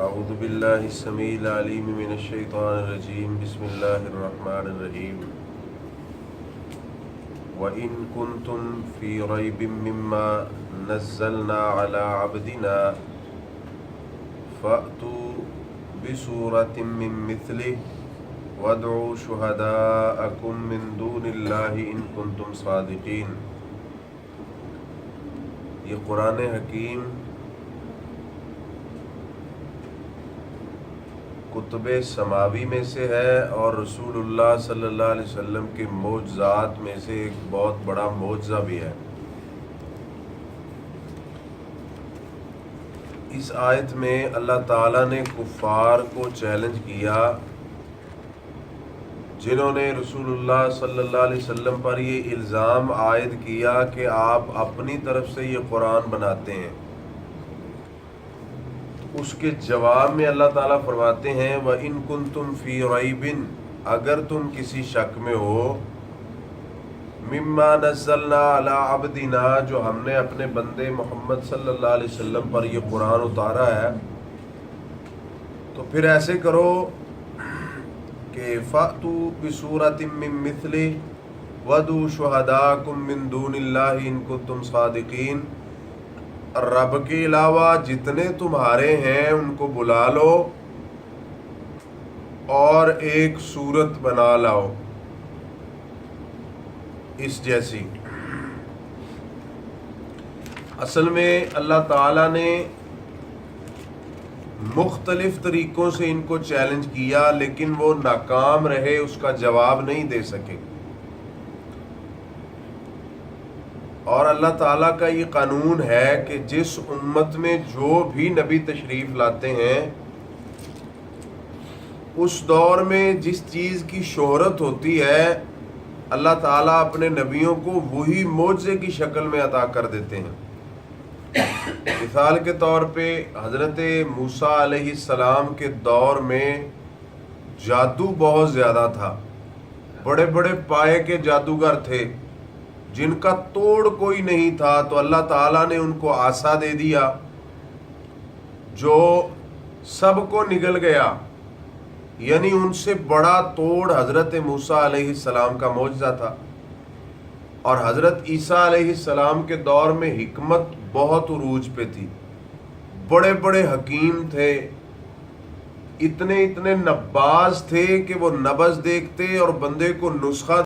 اعوذ باللہ السمیع العلیم من الشیطان الرجیم بسم اللہ الرحمن الرحیم وَإِن كُنتُم فِي رَيْبٍ مِّمَّا نَزَّلْنَا عَلَىٰ عَبْدِنَا فَأْتُوا بِسُورَةٍ مِّن مِّثْلِهِ وَادْعُوا شُهَدَاءَكُم مِّن دُونِ اللَّهِ إِن كُنتُم صَادِقِينَ۔ یہ قرآن حکیم کتب سماوی میں سے ہے اور رسول اللہ صلی اللہ علیہ وسلم کے معجزات میں سے ایک بہت بڑا معجزہ بھی ہے۔ اس آیت میں اللہ تعالیٰ نے کفار کو چیلنج کیا جنہوں نے رسول اللہ صلی اللہ علیہ وسلم پر یہ الزام عائد کیا کہ آپ اپنی طرف سے یہ قرآن بناتے ہیں۔ اس کے جواب میں اللہ تعالیٰ فرماتے ہیں وَإِن كُنتُم فِي رَيْبٍ، اگر تم کسی شک میں ہو، مِمَّا نَزَّلْنَا عَلَىٰ عَبْدِنَا، جو ہم نے اپنے بندے محمد صلی اللہ علیہ وسلم پر یہ قرآن اتارا ہے، تو پھر ایسے کرو کہ فَأْتُوا بِسُورَةٍ مِّن مِّثْلِهِ وَادْعُوا شُهَدَاءَكُم مِّن دُونِ اللَّهِ إِن كُنتُم صَادِقِينَ، رب کے علاوہ جتنے تمہارے ہیں ان کو بلا لو اور ایک صورت بنا لاؤ اس جیسی۔ اصل میں اللہ تعالیٰ نے مختلف طریقوں سے ان کو چیلنج کیا لیکن وہ ناکام رہے، اس کا جواب نہیں دے سکے۔ اور اللہ تعالیٰ کا یہ قانون ہے کہ جس امت میں جو بھی نبی تشریف لاتے ہیں اس دور میں جس چیز کی شہرت ہوتی ہے اللہ تعالیٰ اپنے نبیوں کو وہی معجزے کی شکل میں عطا کر دیتے ہیں۔ مثال کے طور پہ حضرت موسیٰ علیہ السلام کے دور میں جادو بہت زیادہ تھا، بڑے بڑے پائے کے جادوگر تھے جن کا توڑ کوئی نہیں تھا، تو اللہ تعالیٰ نے ان کو عصا دے دیا جو سب کو نگل گیا، یعنی ان سے بڑا توڑ حضرت موسیٰ علیہ السلام کا معجزہ تھا۔ اور حضرت عیسیٰ علیہ السلام کے دور میں حکمت بہت عروج پہ تھی، بڑے بڑے حکیم تھے، اتنے نباز تھے کہ وہ نبض دیکھتے اور بندے کو نسخہ